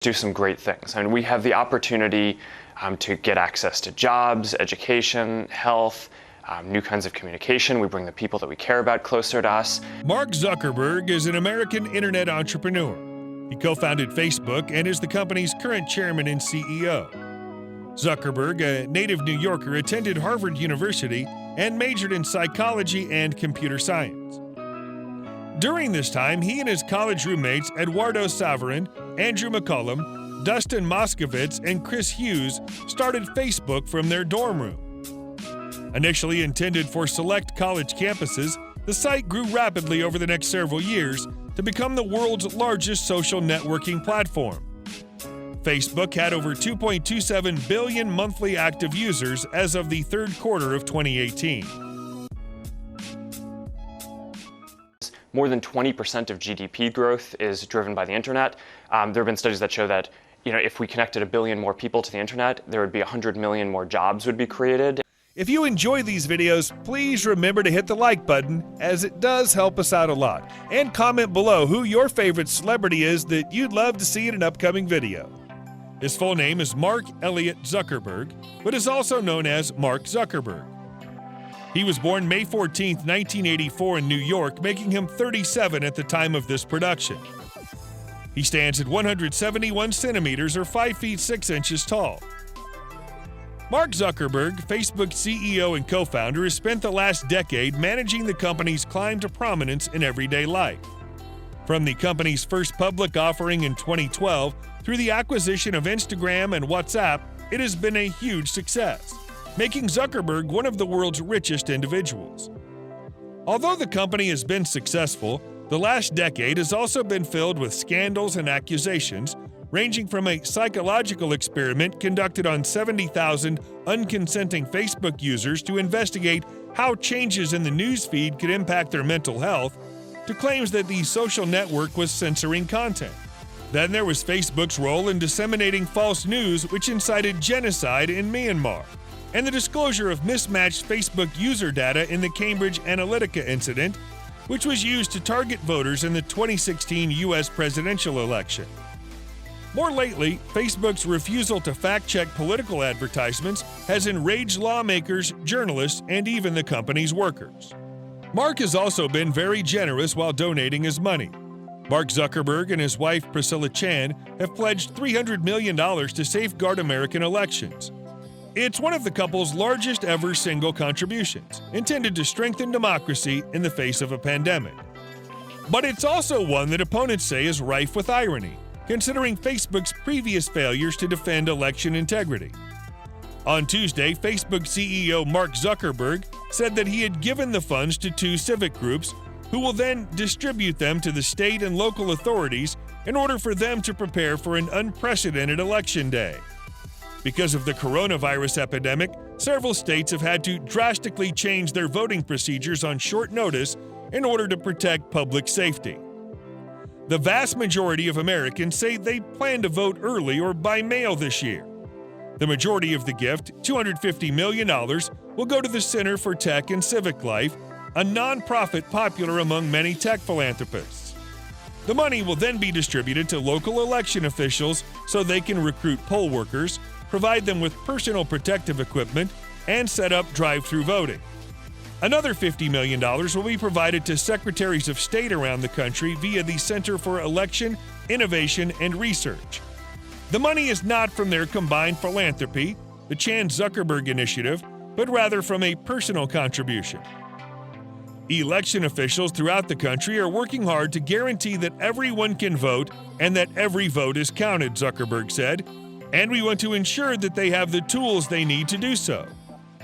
do some great things. I mean, we have the opportunity to get access to jobs, education, health, new kinds of communication. We bring the people that we care about closer to us. Mark Zuckerberg is an American internet entrepreneur. He co-founded Facebook and is the company's current chairman and CEO. Zuckerberg, a native New Yorker, attended Harvard University and majored in psychology and computer science. During this time, he and his college roommates Eduardo Saverin, Andrew McCollum, Dustin Moskovitz, and Chris Hughes started Facebook from their dorm room. Initially intended for select college campuses, the site grew rapidly over the next several years to become the world's largest social networking platform. Facebook had over 2.27 billion monthly active users as of the third quarter of 2018. More than 20% of GDP growth is driven by the internet. There have been studies that show that, if we connected 1 billion more people to the internet, there would be 100 million more jobs would be created. If you enjoy these videos, please remember to hit the like button, as it does help us out a lot. And comment below who your favorite celebrity is that you'd love to see in an upcoming video. His full name is Mark Elliott Zuckerberg, but is also known as Mark Zuckerberg. He was born May 14, 1984 in New York, making him 37 at the time of this production. He stands at 171 centimeters or 5 feet 6 inches tall. Mark Zuckerberg, Facebook's CEO and co-founder, has spent the last decade managing the company's climb to prominence in everyday life. From the company's first public offering in 2012 through the acquisition of Instagram and WhatsApp, it has been a huge success, making Zuckerberg one of the world's richest individuals. Although the company has been successful, the last decade has also been filled with scandals and accusations, ranging from a psychological experiment conducted on 70,000 unconsenting Facebook users to investigate how changes in the news feed could impact their mental health, to claims that the social network was censoring content. Then there was Facebook's role in disseminating false news which incited genocide in Myanmar, and the disclosure of mismatched Facebook user data in the Cambridge Analytica incident, which was used to target voters in the 2016 U.S. presidential election. More lately, Facebook's refusal to fact-check political advertisements has enraged lawmakers, journalists, and even the company's workers. Mark has also been very generous while donating his money. Mark Zuckerberg and his wife Priscilla Chan have pledged $300 million to safeguard American elections. It's one of the couple's largest ever single contributions, intended to strengthen democracy in the face of a pandemic. But it's also one that opponents say is rife with irony, considering Facebook's previous failures to defend election integrity. On Tuesday, Facebook CEO Mark Zuckerberg said that he had given the funds to 2 civic groups who will then distribute them to the state and local authorities in order for them to prepare for an unprecedented election day. Because of the coronavirus epidemic, several states have had to drastically change their voting procedures on short notice in order to protect public safety. The vast majority of Americans say they plan to vote early or by mail this year. The majority of the gift, $250 million, will go to the Center for Tech and Civic Life, a nonprofit popular among many tech philanthropists. The money will then be distributed to local election officials so they can recruit poll workers, provide them with personal protective equipment, and set up drive-through voting. Another $50 million will be provided to secretaries of state around the country via the Center for Election, Innovation, and Research. The money is not from their combined philanthropy, the Chan-Zuckerberg Initiative, but rather from a personal contribution. Election officials throughout the country are working hard to guarantee that everyone can vote and that every vote is counted, Zuckerberg said, and we want to ensure that they have the tools they need to do so.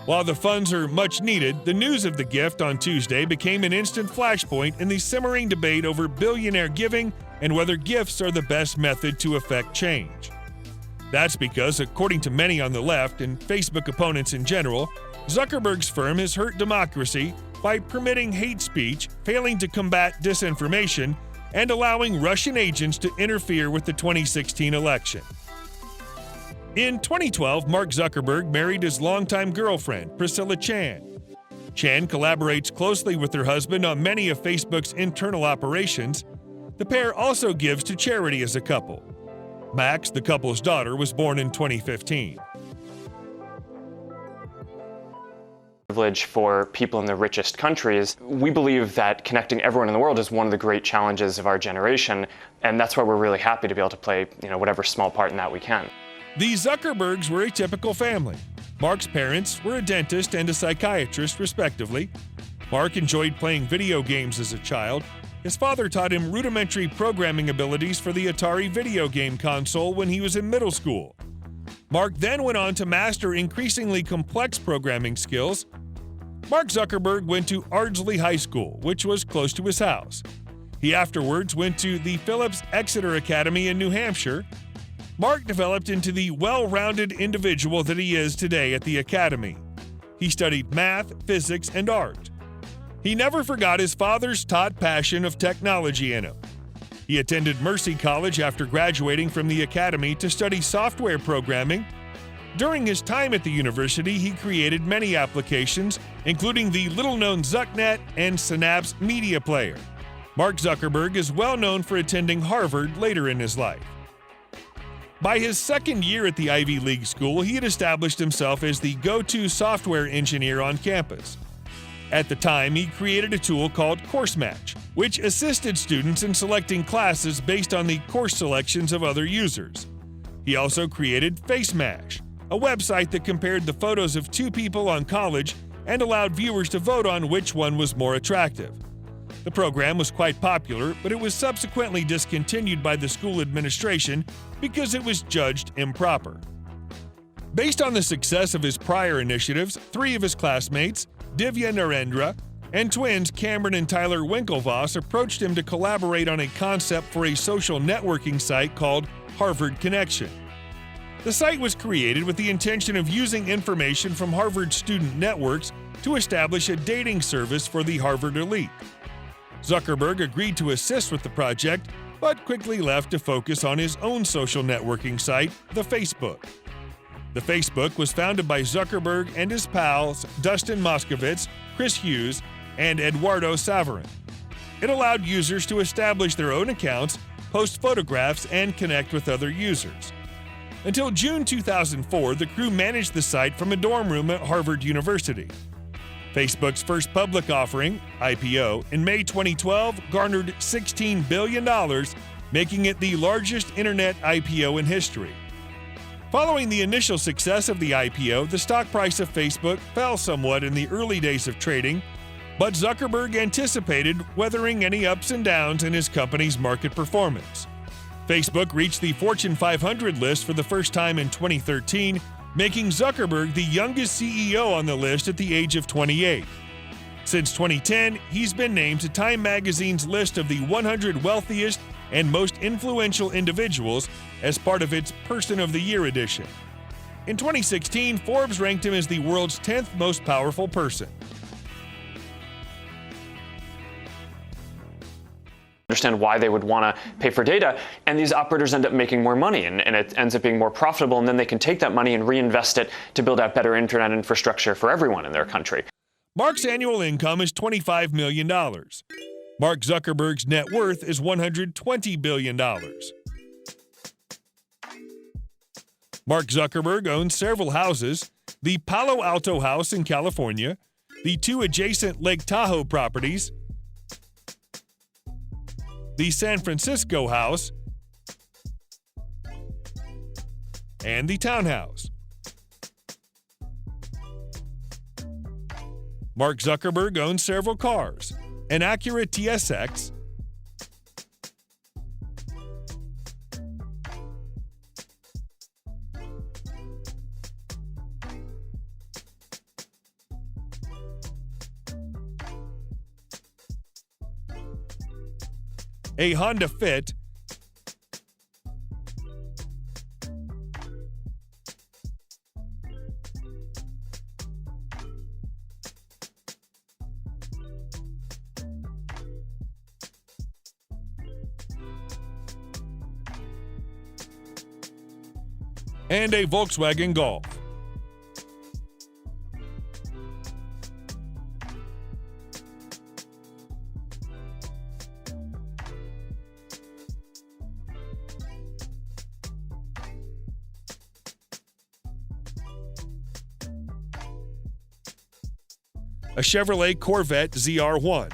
While the funds are much needed, the news of the gift on Tuesday became an instant flashpoint in the simmering debate over billionaire giving and whether gifts are the best method to effect change. That's because, according to many on the left and Facebook opponents in general, Zuckerberg's firm has hurt democracy by permitting hate speech, failing to combat disinformation, and allowing Russian agents to interfere with the 2016 election. In 2012, Mark Zuckerberg married his longtime girlfriend, Priscilla Chan. Chan collaborates closely with her husband on many of Facebook's internal operations. The pair also gives to charity as a couple. Max, the couple's daughter, was born in 2015. Privilege for people in the richest countries. We believe that connecting everyone in the world is one of the great challenges of our generation, and that's why we're really happy to be able to play, whatever small part in that we can. The Zuckerbergs were a typical family. Mark's parents were a dentist and a psychiatrist, respectively. Mark enjoyed playing video games as a child. His father taught him rudimentary programming abilities for the Atari video game console when he was in middle school. Mark then went on to master increasingly complex programming skills. Mark Zuckerberg went to Ardsley High School, which was close to his house. He afterwards went to the Phillips Exeter Academy in New Hampshire. Mark developed into the well-rounded individual that he is today at the academy. He studied math, physics, and art. He never forgot his father's taught passion of technology in him. He attended Mercy College after graduating from the academy to study software programming. During his time at the university, he created many applications, including the little-known ZuckNet and Synapse media player. Mark Zuckerberg is well known for attending Harvard later in his life. By his second year at the Ivy League school, he had established himself as the go-to software engineer on campus. At the time, he created a tool called Course Match, which assisted students in selecting classes based on the course selections of other users. He also created Face Mash, a website that compared the photos of two people on college and allowed viewers to vote on which one was more attractive. The program was quite popular, but it was subsequently discontinued by the school administration because it was judged improper. Based on the success of his prior initiatives, 3 of his classmates, Divya Narendra, and twins Cameron and Tyler Winklevoss approached him to collaborate on a concept for a social networking site called Harvard Connection. The site was created with the intention of using information from Harvard student networks to establish a dating service for the Harvard elite. Zuckerberg agreed to assist with the project, but quickly left to focus on his own social networking site, the Facebook. The Facebook was founded by Zuckerberg and his pals Dustin Moskovitz, Chris Hughes, and Eduardo Saverin. It allowed users to establish their own accounts, post photographs, and connect with other users. Until June 2004, the crew managed the site from a dorm room at Harvard University. Facebook's first public offering, IPO, in May 2012 garnered $16 billion, making it the largest internet IPO in history. Following the initial success of the IPO, the stock price of Facebook fell somewhat in the early days of trading, but Zuckerberg anticipated weathering any ups and downs in his company's market performance. Facebook reached the Fortune 500 list for the first time in 2013, making Zuckerberg the youngest CEO on the list at the age of 28. Since 2010, he's been named to Time magazine's list of the 100 wealthiest and most influential individuals as part of its Person of the Year edition. In 2016, Forbes ranked him as the world's 10th most powerful person. Understand why they would want to pay for data, and these operators end up making more money, and it ends up being more profitable, and then they can take that money and reinvest it to build out better internet infrastructure for everyone in their country. Mark's annual income is $25 million. Mark Zuckerberg's net worth is $120 billion. Mark Zuckerberg owns several houses: the Palo Alto house in California, the 2 adjacent Lake Tahoe properties, the San Francisco house, and the townhouse. Mark Zuckerberg owns several cars: an Acura TSX, a Honda Fit, and a Volkswagen Golf. a Chevrolet Corvette ZR1,